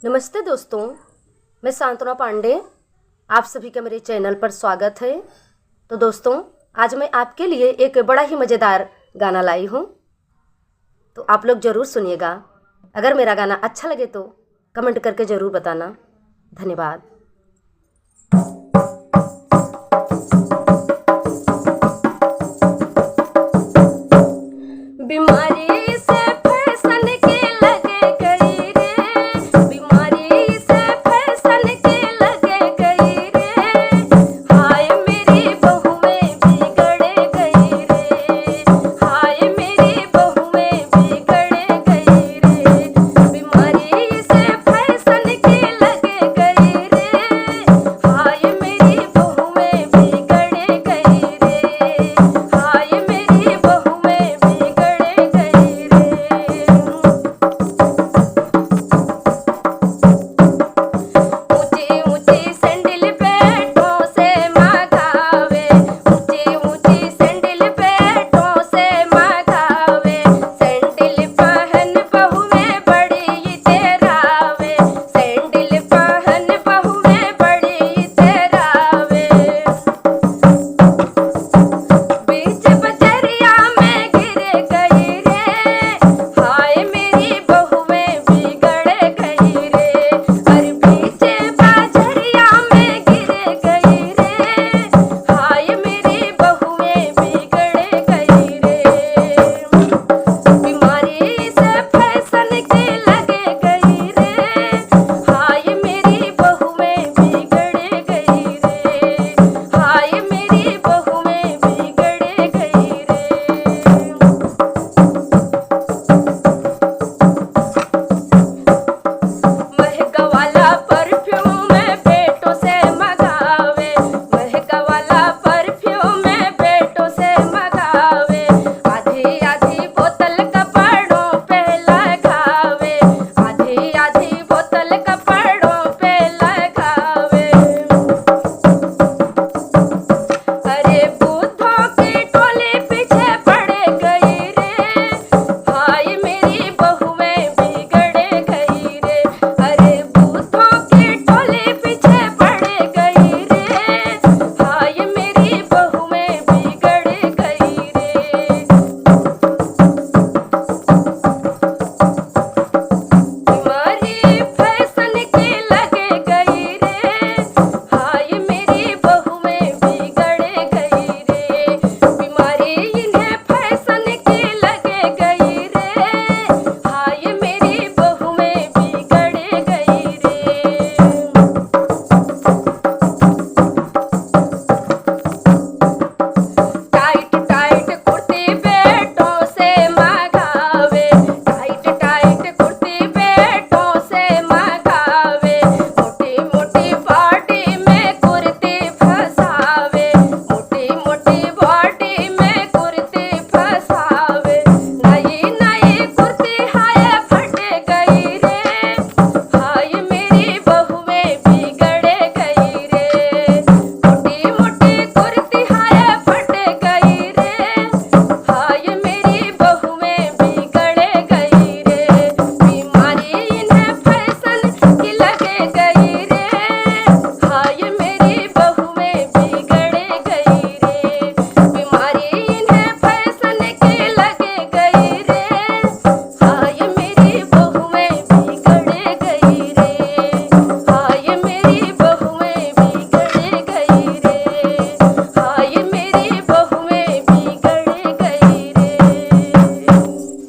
नमस्ते दोस्तों, मैं सांत्वना पांडे। आप सभी का मेरे चैनल पर स्वागत है। तो दोस्तों, आज मैं आपके लिए एक बड़ा ही मज़ेदार गाना लाई हूँ, तो आप लोग ज़रूर सुनिएगा। अगर मेरा गाना अच्छा लगे तो कमेंट करके ज़रूर बताना। धन्यवाद।